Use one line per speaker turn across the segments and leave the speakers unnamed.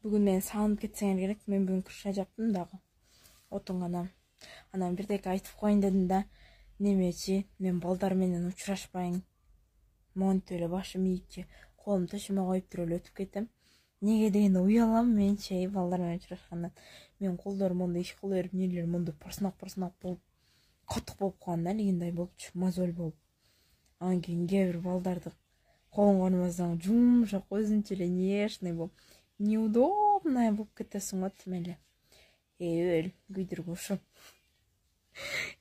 Бүгін мен сағынып кетсеңер керек. Мен бүгін күріш жаптым дағы. Отынғанам. Анан бирдеке айтып коеюн дедим да. Немечи, мен балдар менен учурашпайын. Монтип эле башым ийипчи. Колум төшөмө коюп туруп эле өтүп кетем. Неге деген уялам менчи балдар менен учурашкандан. Мен колдорум монда иш кыла берип, нелер монда порсунак болуп, катык болуп калган да, дегендей болупчу, мозоль болуп. Анан кийин кээ бир балдарды колуңа кармасаң, жумшак өзүнчө эле нежный болуп, неудобная болуп кетесиң го тим эле. Өл күйдүргү ушул.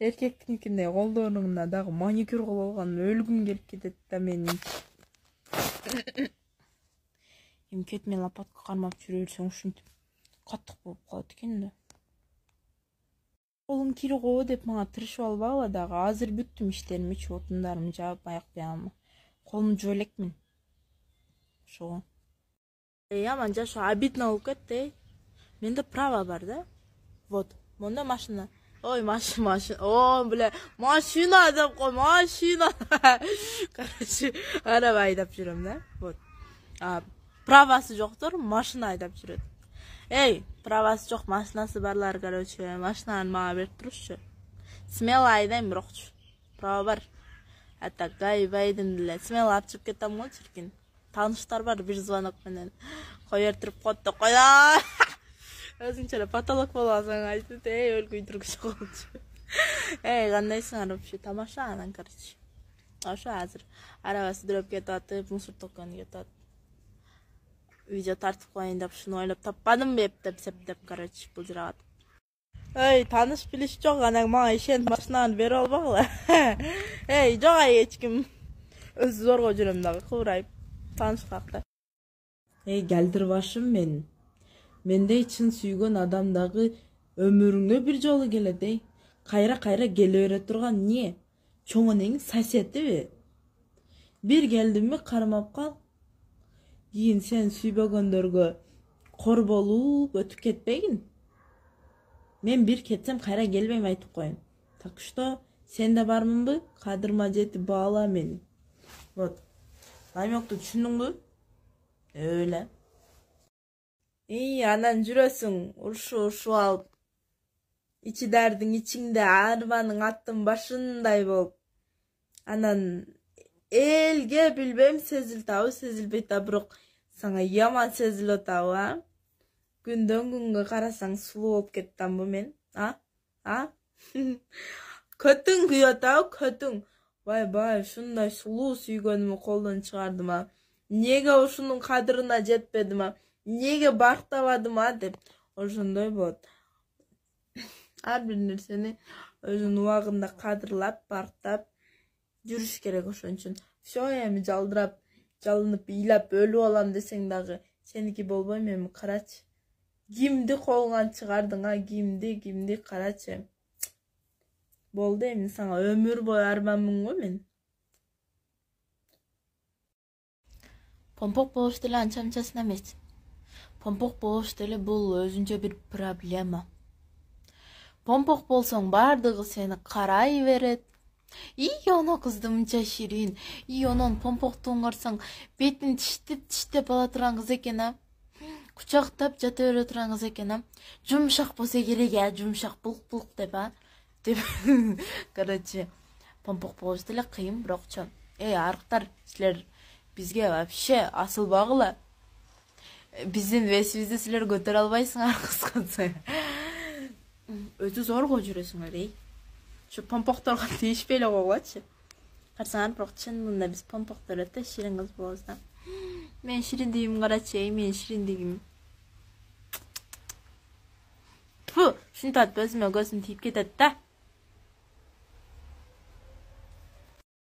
Эркектикиндей колдоруңда дагы маникюр кылып алган өлгүм келип кетет да менин. Эмкет мен лопатка кармап жүрө берсең ушинтип катык болуп калат экен да. Колум кири го деп мага тырышып албагыла дагы. Азыр бүттүм иштерим, ич отундарым жаап аякпайамын. Колум жуу элекмин. Ошого. Аман жашы обидно болуп кетти. Менде право бар да. Вот, монда машина. Ой, машина. О, бля, машина деп кой, машина. Короче, араба айдап жүрөм да. Вот. Правасы жоктор, машина айдап жүрөт. Эй, правасы жок, машинасы барлар, короче, машинаны мага берип турушчу. Смело айдайм, бирокчу. Права бар. Так, гайбайдым деле. Смело алып чыгып кетем го чиркин. Тааныштар бар, бир звонок менен. Кой ертирип коет да койда. Өзүнчө эле потолок болуп алсаң айтып, өл күйдүргүч болчу. Кандайсыңар вообще? Тамаша анан, короче. Ошо азыр арабасы дрөп кетип атып, мусор токкон кетип атып. Видео тартып коеюн деп ушуну ойлоп таппадым деп септеп, короче, былжырагат. Таныш билиш жок, анан мага ишенип машинаны берип албагыла. Жок эч ким. Өзү зорго жүрөм дагы, кыбырайып. Таанышкакта. Келдир башым мен. Мендей чын сүйгөн адам дагы өмүрүңө бир жолу келет, Кайра келе бере турган не? Чоңунең соседиби? Бир келдимби кармап кал. Кийин сен сүйбөгөндөргө кор болуп өтүп кетпегин. Мен бир кетсем кайра келбейм айтып коеюн. Так что, сен да бармынбы? Кадырма жетип баала мени. Вот. Намёкту түшүндүңбү? Өле. Анан жүрөсүң, урушу алып. Ичидердин ичиңде арбанын аттын башындай болуп. Анан элге билбейм сезилип атабы, сезилбейт да, бирок сага яман сезилип атабы, Күндөн күнгө карасаң сулуу болуп кеттамбы мен, Көтүң күйүп атабы, көтүң. Бай, ушундай сулуу сүйгөнүмү колдон чыгардым, Неге ушунун кадырына жетпедим, Неге бактабадым, деп. Ошондой болот. Ар бир нерсени өзүнүн убагында кадырлап, бактап жүрүш керек ошон үчүн. Всё эми жалдырап, жалынып, ыйлап өлүп алам десең дагы сеники болбойм эми, карачы. Кимди колуңан чыгардың, кимди карачы. Болду эми сага өмүр бою арманмын го мен. Помпок болуш деле анча-мынчасын эмес. Помпок болуш деле бул өзүнчө бир проблема. Помпок болсоң бардыгы сени карай берет. Оно кызды мынча ширин. Онон помпоктун көрсөң бетин тиштеп ала турган кыз экен, Кучактап жата бере турган кыз экен, Жумшак болсо керек, жумшак булк деп, деп. Короче, помпок болуш деле кыйын, бирокчу. Арыктар, силер бизге вообще асылбагыла. Биздин весибизди силер көтөрө албайсыңар, кыскасы. Өзү зорго жүрөсүңөр, Şu pompokторго тийишпей эле койгулачы. Карасаңар, бирок чынында биз помпоктор өтө ширин кыз болобуз да. Мен шириндигим карачы, мен шириндигим. Ушинтип өзүмө көзүм тийип кетет да.